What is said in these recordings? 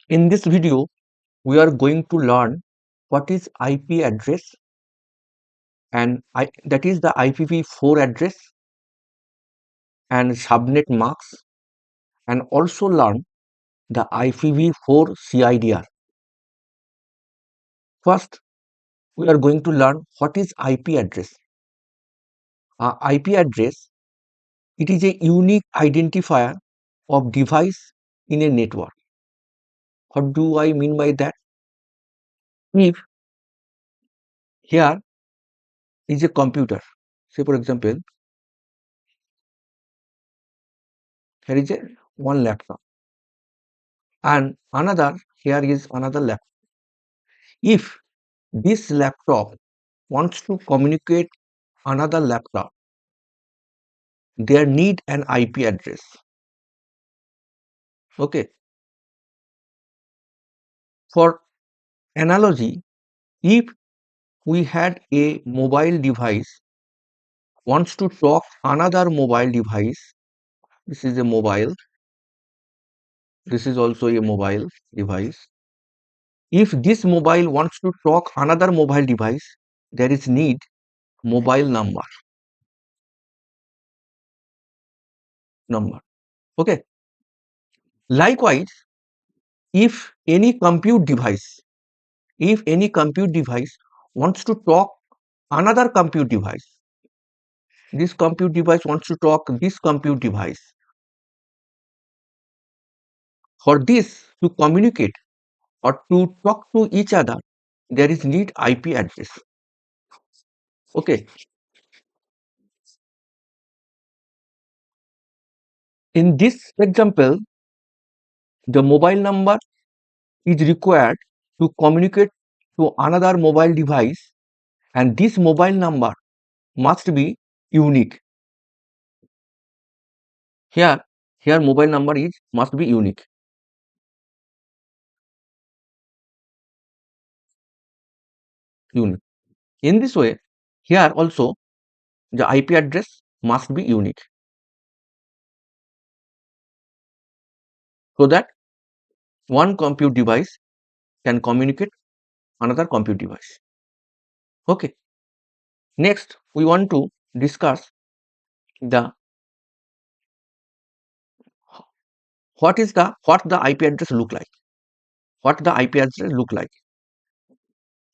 In this video, we are going to learn what is IP address and that is the IPv4 address and subnet marks, and also learn the IPv4 CIDR. First, we are going to learn what is IP address. IP address, it is a unique identifier of device in a network. What do I mean by that? If here is a computer, say for example, here is a one laptop and here is another laptop. If this laptop wants to communicate another laptop, they need an IP address. Okay. For analogy, if we had a mobile device wants to talk another mobile device, this is a mobile, this is also a mobile device. If this mobile wants to talk another mobile device, there is need mobile number. Okay. Likewise, if any compute device wants to talk another compute device, this compute device wants to talk this compute device. For this to communicate or to talk to each other, there is need IP address. Okay. In this example, the mobile number is required to communicate to another mobile device, and this mobile number must be unique. Here mobile number must be unique. In this way, here also the IP address must be unique, so that one compute device can communicate another compute device. Okay. Next, we want to discuss what the IP address look like. What the IP address look like?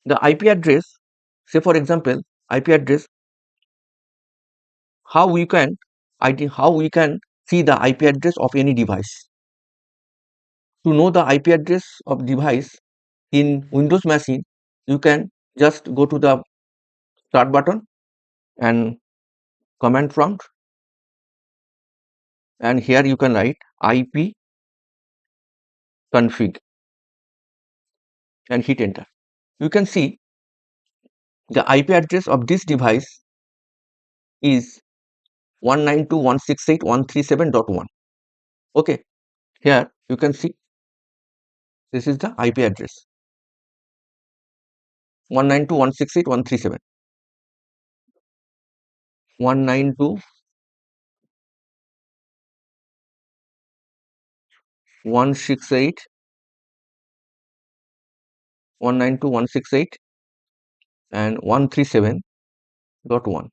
The IP address, say for example, IP address, how we can see the IP address of any device. To know the IP address of device in Windows machine, you can just go to the start button and command prompt, and here you can write IP config and hit enter. You can see the IP address of this device is 192.168.137.1. Okay, here you can see this is the IP address 192.168.137. 192.168 and 137.1.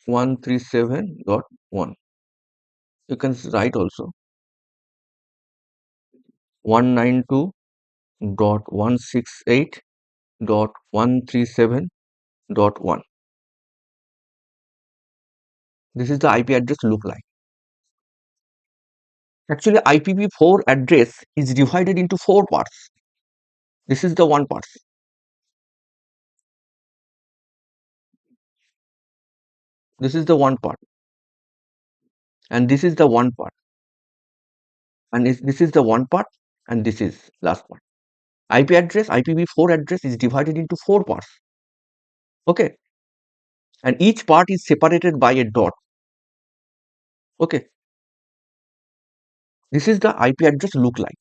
137.1. You can write also 192.168.137.1. This is the IP address look like. Actually, IPv4 address is divided into 4 parts. This is the one part. This is the one part, and this is the one part, and this is the one part, and this is last part. IP address, IPv4 address is divided into 4 parts. Okay, and each part is separated by a dot. Okay, this is the IP address look like.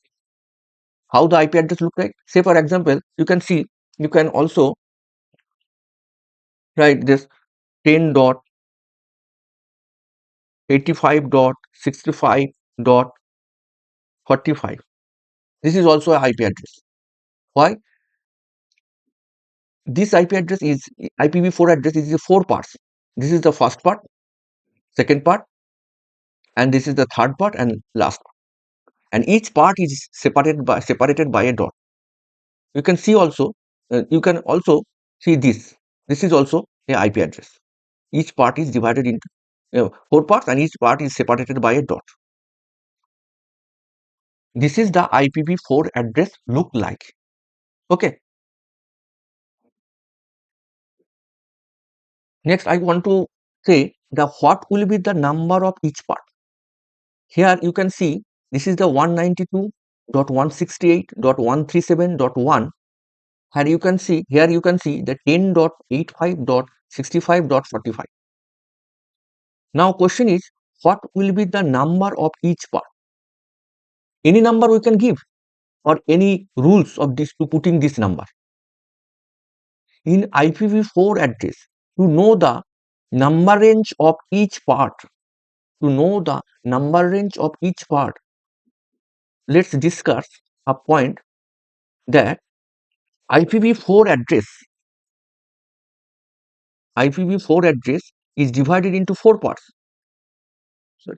How the IP address look like? Say for example, you can see, you can also write this 10.85.65. 45. This is also a IP address. Why? This IP address is IPv4 address is 4 parts. This is the first part, second part, and this is the third part and last part. And each part is separated by a dot. You can see also, you can also see this. This is also a IP address. Each part is divided into 4 parts, and each part is separated by a dot. This is the IPv4 address look like. Okay. Next, I want to say the what will be the number of each part. Here you can see this is the 192.168.137.1. Here you can see the 10.85.65.45. Now question is, what will be the number of each part? Any number we can give, or any rules of this to putting this number. In IPv4 address, to know the number range of each part, let's discuss a point that IPv4 address is divided into 4 parts. Sorry.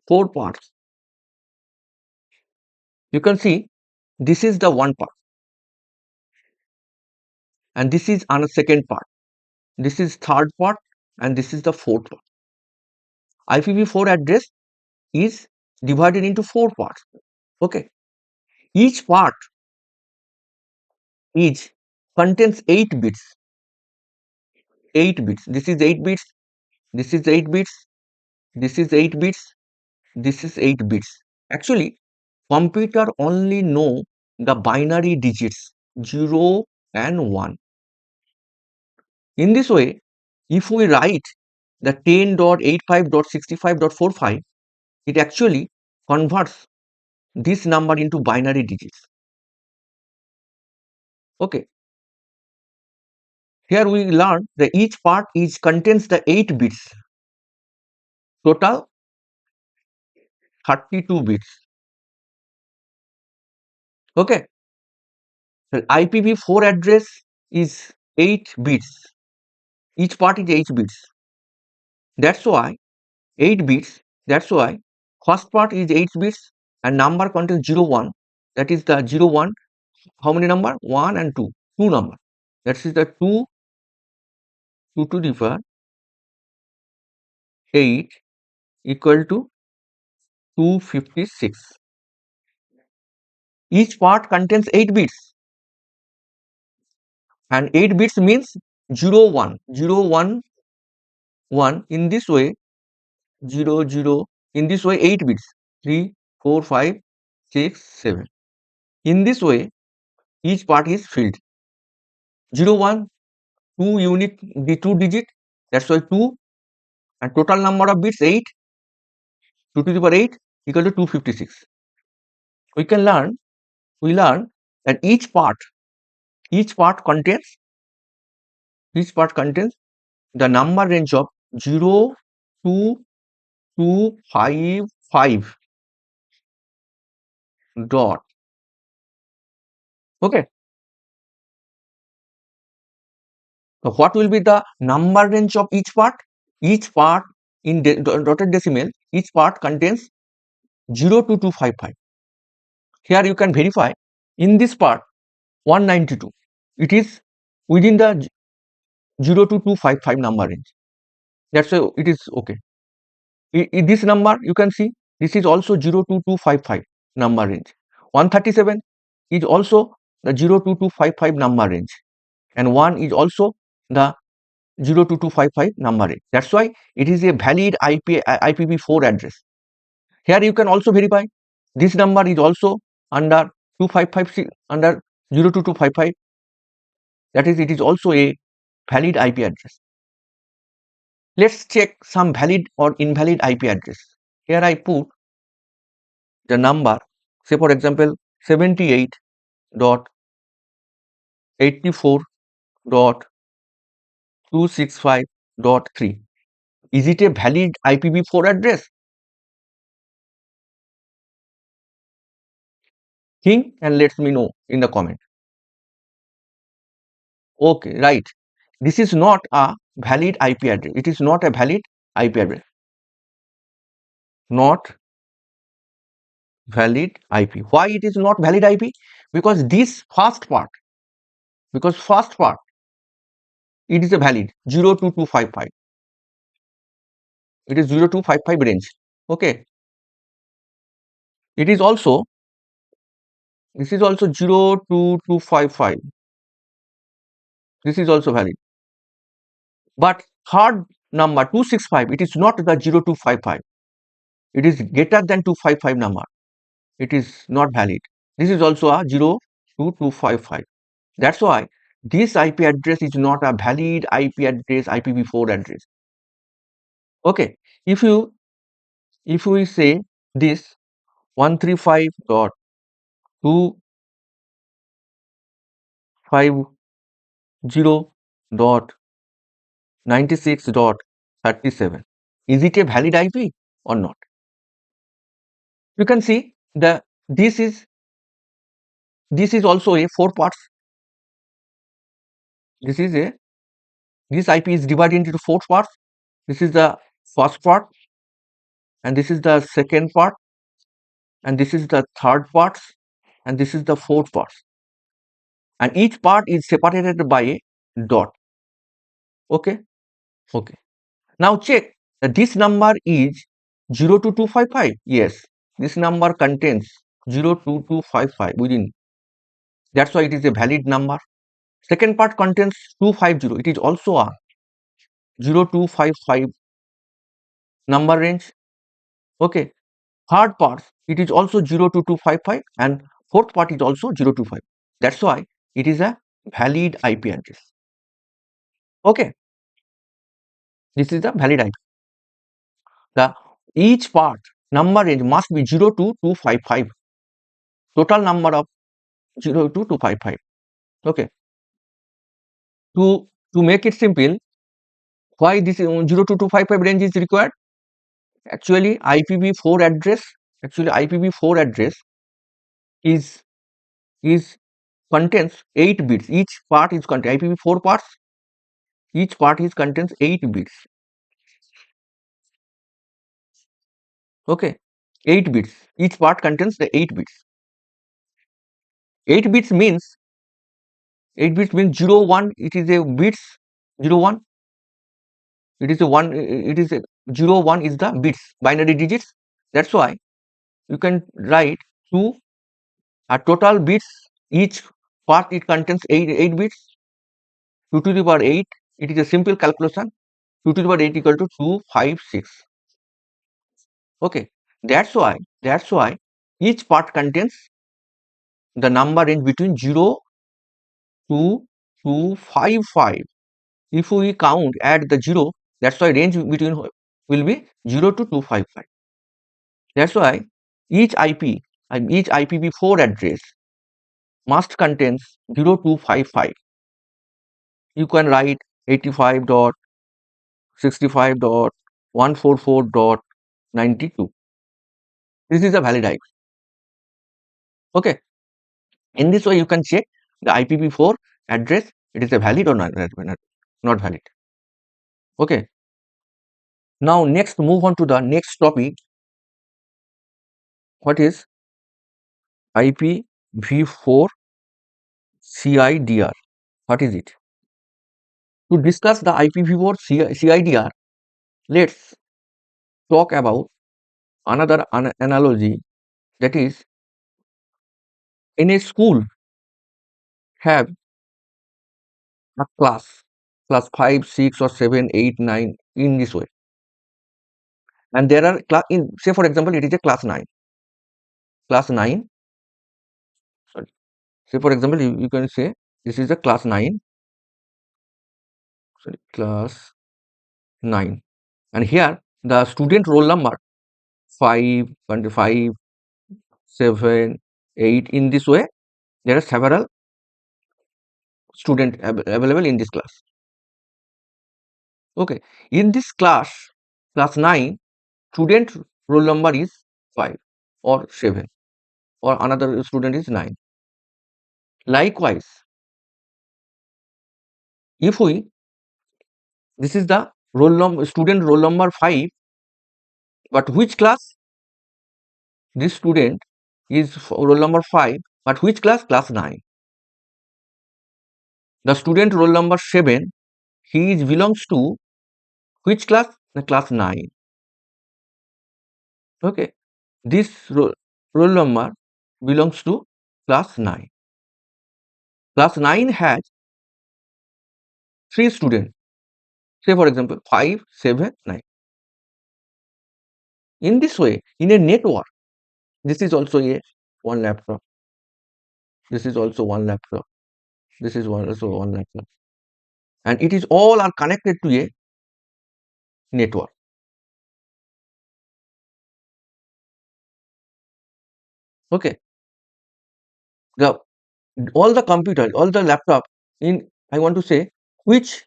4 parts. You can see this is the one part, and this is on a second part. This is third part, and this is the fourth part. IPv4 address is divided into 4 parts. Okay. Each part contains 8 bits. 8 bits. This is 8 bits. This is 8 bits. This is 8 bits. This is 8 bits. Actually, computer only know the binary digits 0 and 1. In this way, if we write the 10.85.65.45, it actually converts this number into binary digits. Okay. Here we learn that each part contains the 8 bits. Total 32 bits. Okay. The IPv4 address is 8 bits. Each part is 8 bits. That's why 8 bits. That's why first part is 8 bits and number contains 0, 1. That is the 0, 1. How many number? 1 and 2. 2 number. That is the 2 to the power 8 equal to 256. Each part contains 8 bits. And 8 bits means 0, 1. 0, 1, 1. In this way, 0, 0. In this way, 8 bits. 3, 4, 5, 6, 7. In this way, each part is filled. 0, 1, 2 unit, the 2 digit. That's why 2. And total number of bits 8. 2 to the power 8 equal to 256. We learn that each part contains the number range of 0 to 255 dot. Okay. So what will be the number range of each part? Each part in dotted decimal, each part contains 0 to 255. Here you can verify in this part 192. It is within the 0 to 255 number range. That's why it is okay. In this number you can see this is also 0 to 255 number range. 137 is also the 0 to 255 number range, and 1 is also the 0 to 255 number range. That's why it is a valid IPv4 address. Here you can also verify this number is also under 255 under 0 to 255. That is, it is also a valid IP address. Let's check some valid or invalid IP address. Here I put the number, say for example 78.84.265.3. Is it a valid IPv4 address? Think and let me know in the comment. Okay, right. This is not a valid IP address. It is not a valid IP address. Not valid IP. Why it is not valid IP? Because this first part, it is a valid 02255. It is 0255 range. Okay. It is also, this is also 02255. This is also valid. But third number 265, it is not the 0255. It is greater than 255 number. It is not valid. This is also a 02255. That's why this IP address is not a valid IP address, IPv4 address. Okay. If we say this 135.250.96.37, is it a valid IP or not? You can see this is also a 4 parts. This IP is divided into 4 parts. This is the first part, and this is the second part, and this is the third part, and this is the fourth part. And each part is separated by a dot. Okay. Okay. Now check that this number is 02255. Yes, this number contains 02255 within. That's why it is a valid number. Second part contains 250. It is also a 0255 number range. Okay. Third part, it is also 02255, and fourth part is also 025. That's why it is a valid IP address. Okay. This is the valid IP. The each part number range must be 02255. Total number of 02255. Okay. To make it simple, why this 02255 range is required? Actually, IPv4 address is contains 8 bits. Each part is contains IPv4 parts. Each part is contains 8 bits. Okay, 8 bits. Each part contains the 8 bits. 8 bits means 0 1. It is a bits 0 1. It is a 1. It is a 0 1 is the bits, binary digits. That's why you can write 2 total bits. Each part it contains 8 bits. 2 to the power 8. It is a simple calculation. 2 to the power 8 equal to 256. Okay, that's why each part contains the number range between 0 to 255. If we count add the 0, that's why range between will be 0 to 255. That's why each IP and each IPv4 address must contains 0255. You can write 85.65.144.92. This is a valid IP. Okay. In this way, you can check the IPv4 address. It is a valid or not valid. Okay. Now next move on to the next topic. What is IPv4 CIDR? What is it? To discuss the IPv4 CIDR, let's talk about another analogy, that is, in a school have a class 5, 6 or 7, 8, 9 in this way, and there are in, say for example, it is a class 9. Sorry, say for example, you can say this is a class 9. Sorry, class 9, and here the student roll number 5, 25, 7, 8. In this way, there are several students available in this class. Okay, in this class 9, student roll number is 5 or 7. or another student is 9. Likewise, if this is the student roll number 5, but which class? This student is roll number 5, but which class? Class 9. The student roll number 7, he belongs to which class? The class 9. Okay, this roll number belongs to class 9. Class 9 has 3 students. Say for example 5, 7, 9. In this way, in a network, this is also one laptop. This is also one laptop. This is also one laptop. And it is all are connected to a network. Okay. All the computers, all the laptop I want to say which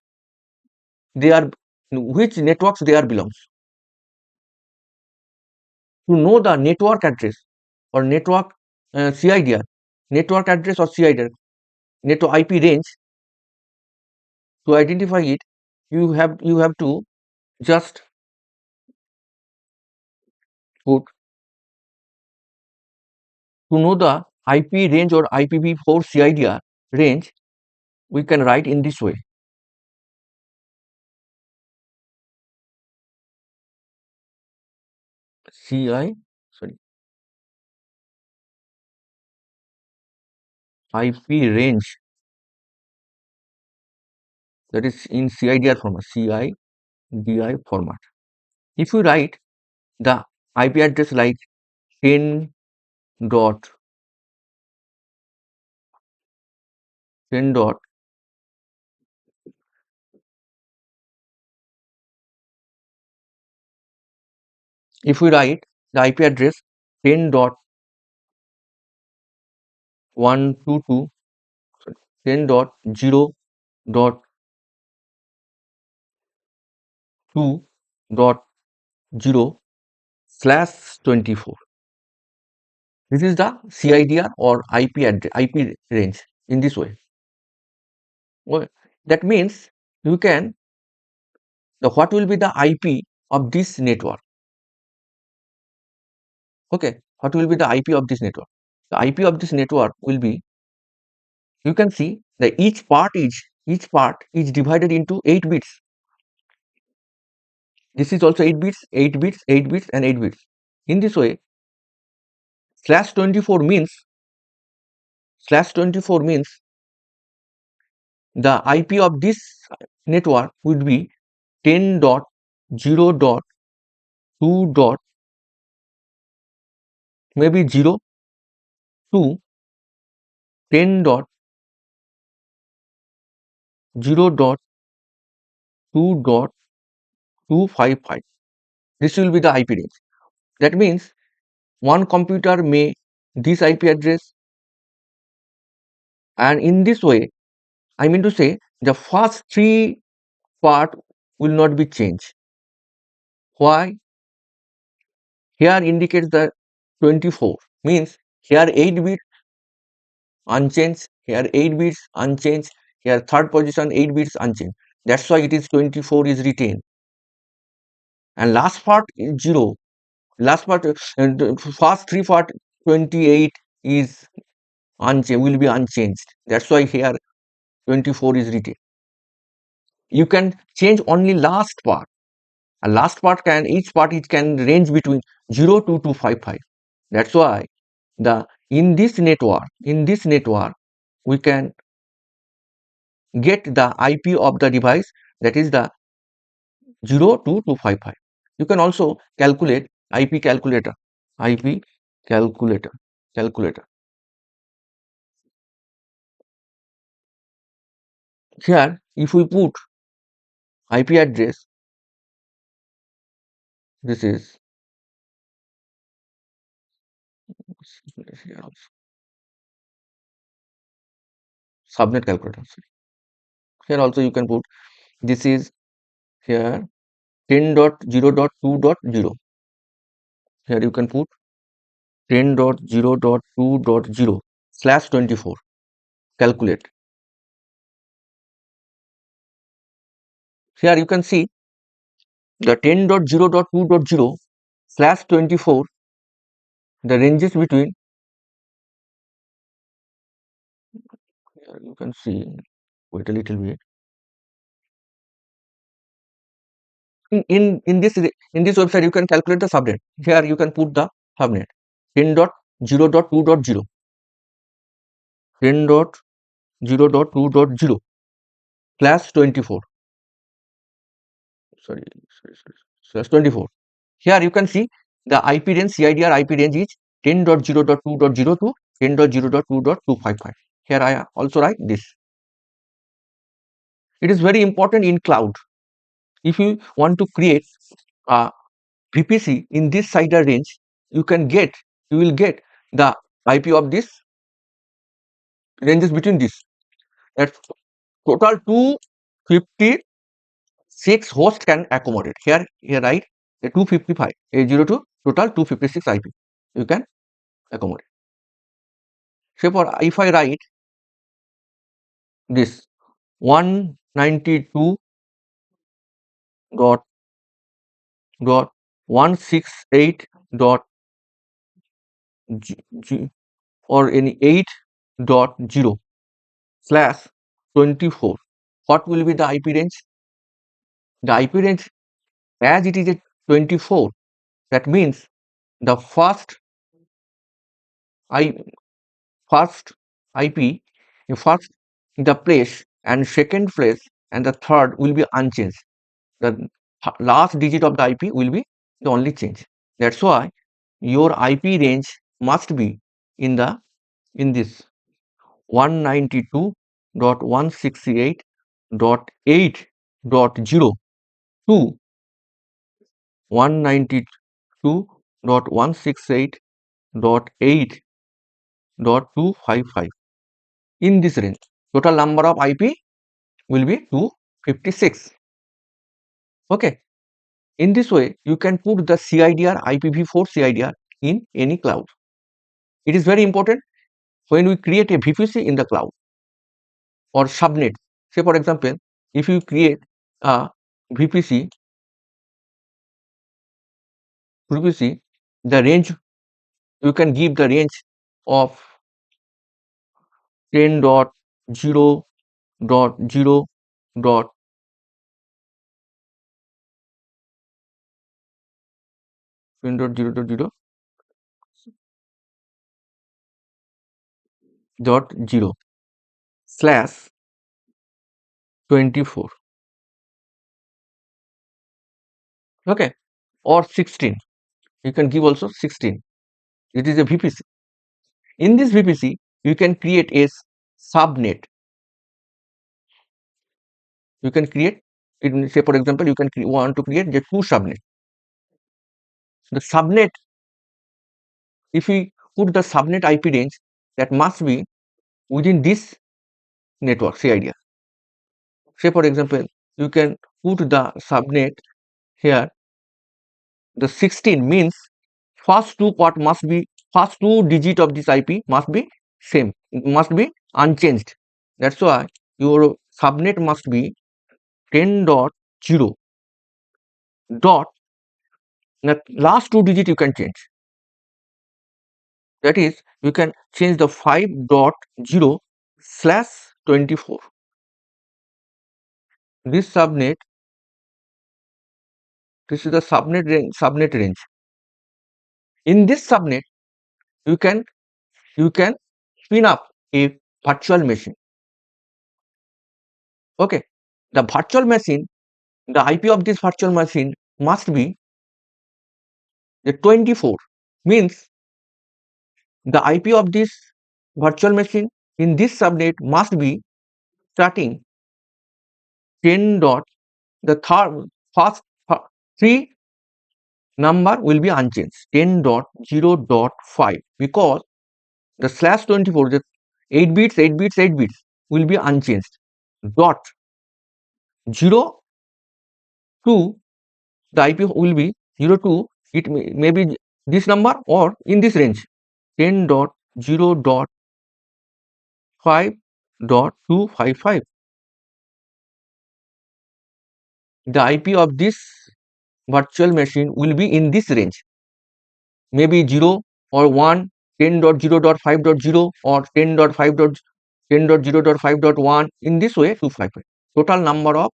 networks they are belongs. To know the network address or network CIDR, network address or CIDR, network IP range, to identify it, you have to just put, to know the IP range or IPv4 CIDR range, we can write in this way. IP range, that is in CIDR format, CIDR format. If you write the IP address like 10 dot if we write the IP address 10.122 10.0.2.0/24. This is the CIDR or IP range in this way. Well, that means you can what will be the IP of this network? Okay, what will be the IP of this network? The IP of this network will be, you can see that each part is divided into 8 bits. This is also 8 bits, 8 bits, 8 bits, and 8 bits. In this way, /24 means the IP of this network would be 10.0.2. Maybe 0 to 10.0.2.255. This will be the IP range. That means one computer may this IP address, and in this way, I mean to say the first 3 part will not be changed. Why? Here indicates the 24, means here 8 bits unchanged, here 8 bits unchanged, here third position 8 bits unchanged. That's why it is 24 is retained, and last part is 0. Last part, first 3 part 28 is unchanged, will be unchanged. That's why here 24 is retained. You can change only last part. A last part each part it can range between 0 to 255. That's why in this network we can get the IP of the device, that is the 0 to 255. You can also calculate IP calculator. Here if we put IP address, this is here also subnet calculator. Here also you can put, this is here 10.0.2.0. Here you can put 10.0.2.0/24. Calculate. Here you can see the 10.0.2.0/24, the ranges between, here you can see, wait a little bit. In this website you can calculate the subnet. Here you can put the subnet 10.0.2.0, 10.0.2.0 /24, sorry, /24. Here you can see the IP range, CIDR IP range is 10.0.2.0 to 10.0.2.255. Here I also write this. It is very important in cloud. If you want to create a VPC in this CIDR range, you will get the IP of this ranges between this. That's total 256 host can accommodate. Here write the 255 A02 total 256 IP you can accommodate. Say for if I write this 192.168. Or any 8.0/24, what will be the IP range? The IP range, as it is a 24, that means the first IP, first the place and second place and the third will be unchanged. The last digit of the IP will be the only change. That's why your IP range must be in this 192.168.8.0 to 192.168.8.255. In this range, total number of IP will be 256. Okay. In this way, you can put the CIDR, IPv4 CIDR in any cloud. It is very important when we create a VPC in the cloud or subnet. Say for example, if you create a VPC, the range, you can give the range of 10.0.0.0 10.0.0/24. Okay, or 16. You can give also 16. It is a VPC. In this VPC, you can create a subnet. You can create, say for example, you can want to create the 2 subnet. The subnet, if we put the subnet IP range, that must be within this network CIDR. Say for example, you can put the subnet here. The 16 means first two digit of this IP must be same, must be unchanged. That's why your subnet must be 10.0. The last 2 digit you can change. That is, you can change the 5.0/24. This subnet, this is the subnet range. In this subnet, you can spin up a virtual machine. Okay, the virtual machine, the IP of this virtual machine must be the 24. Means the IP of this virtual machine in this subnet must be starting 10. The first 3 number will be unchanged, 10.0.5, because the /24, the 8 bits will be unchanged. Dot 0 2, the IP will be 02. It may be this number or in this range. 10.0.5.255. The IP of this virtual machine will be in this range, maybe 0 or 1, 10.0.5.0 or 10.0.5.1. In this way, 255. Total number of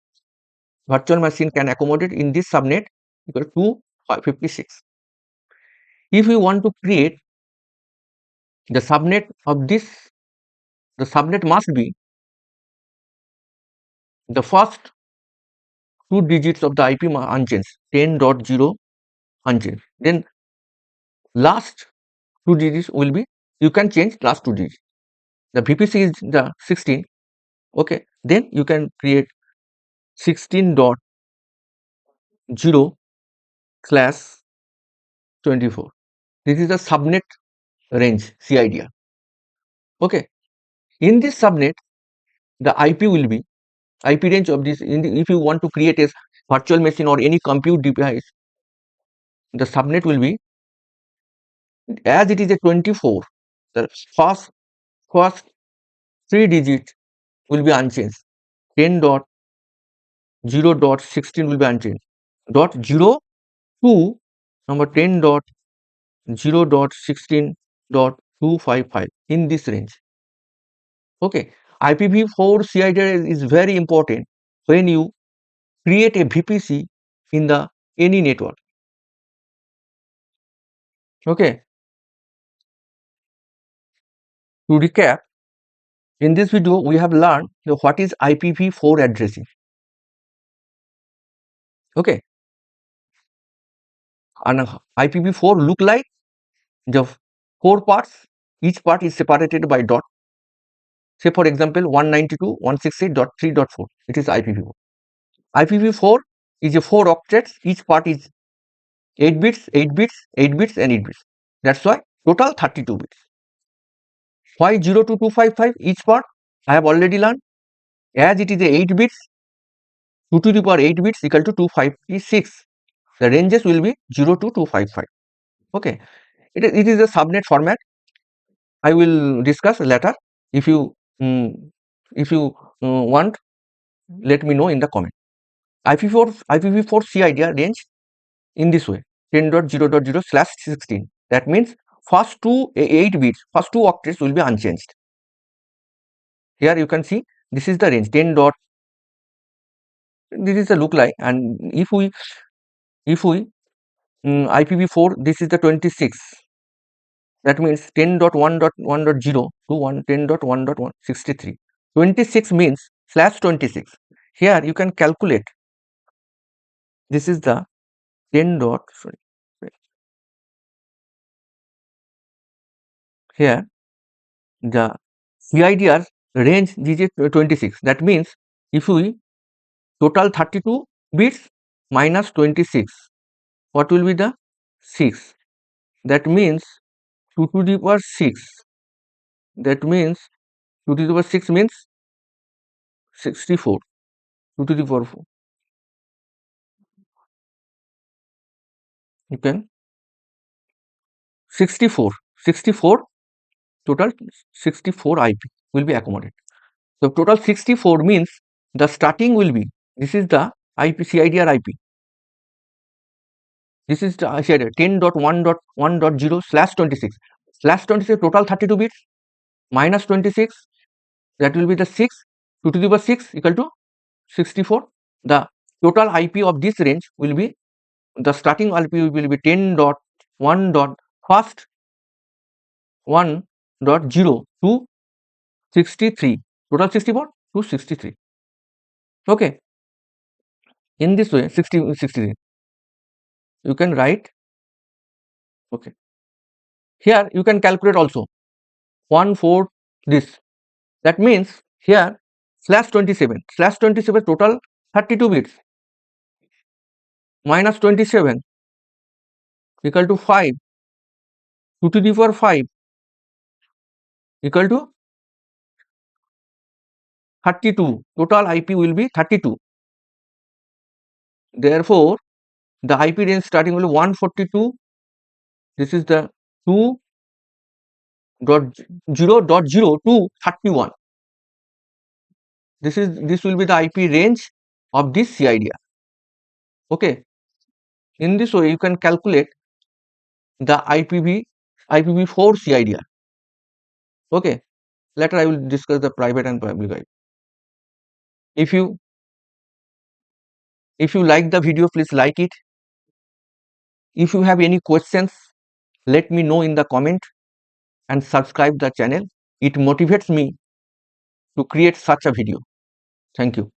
virtual machine can accommodate in this subnet equal to 256. If we want to create the subnet of this, the subnet must be the first 2 digits of the IP unchanged, 10.0 unchanged. Then last 2 digits will be, you can change last 2 digits. The VPC is the 16. Okay, then you can create 16.0/24. This is the subnet range CIDR. Okay, in this subnet, the IP will be IP range of this. If you want to create a virtual machine or any compute device, the subnet will be, as it is a 24, the first 3 digits will be unchanged. 10.0.16 will be unchanged. .02 number 10.0.16.255 in this range. Okay, IPv4 CIDR is very important when you create a VPC in the any network. Okay, to recap, in this video we have learned what is IPv4 addressing. Okay, and IPv4 look like the 4 parts. Each part is separated by dot. Say for example 192.168.3.4. It is IPv4. IPv4 is a 4 octets. Each part is 8 bits, 8 bits, 8 bits, and 8 bits. That's why total 32 bits. Why 0 to 255 each part? I have already learned. As it is a 8 bits, 2 to the power 8 bits equal to 256. The ranges will be 0 to 255. Okay, it is a subnet format. I will discuss later. If you want, let me know in the comment. IPv4 CIDR range in this way, 10.0.0/16. That means first 8 bits, first 2 octets will be unchanged. Here you can see this is the range 10. This is the look like, and if we IPv4, this is the 26. That means 10.1.1.0 to 10.1.163. 26 means /26. Here you can calculate. This is the 10. Here the CIDR range is 26. That means if we total 32 bits minus 26, what will be the 6? That means 2 to the power 6. That means 2 to the power 6 means 64. 2 to the power 4. You can 64 total 64 IP will be accommodated. So total 64 means the starting will be, this is the CIDR IP. This is the CIDR 10.1.1.0/26. /26 total 32 bits minus 26, that will be the 6. 2 to the power 6 equal to 64. The total IP of this range will be, the starting IP will be 10.1.1.0 to 63. Total 64 to 63. Okay, in this way 63 you can write. Okay, here you can calculate also 1/4 this. That means here /27 total 32 bits minus 27 equal to 5. 2 to the power 5 equal to 32. Total IP will be 32. Therefore, the IP range starting will be 142. This is the 2 0.0 to 31. This will be the IP range of this CIDR. Okay. In this way, you can calculate the IPv4 CIDR. Okay. Later I will discuss the private and public IP. If you like the video, please like it. If you have any questions, let me know in the comment and subscribe the channel. It motivates me to create such a video. Thank you.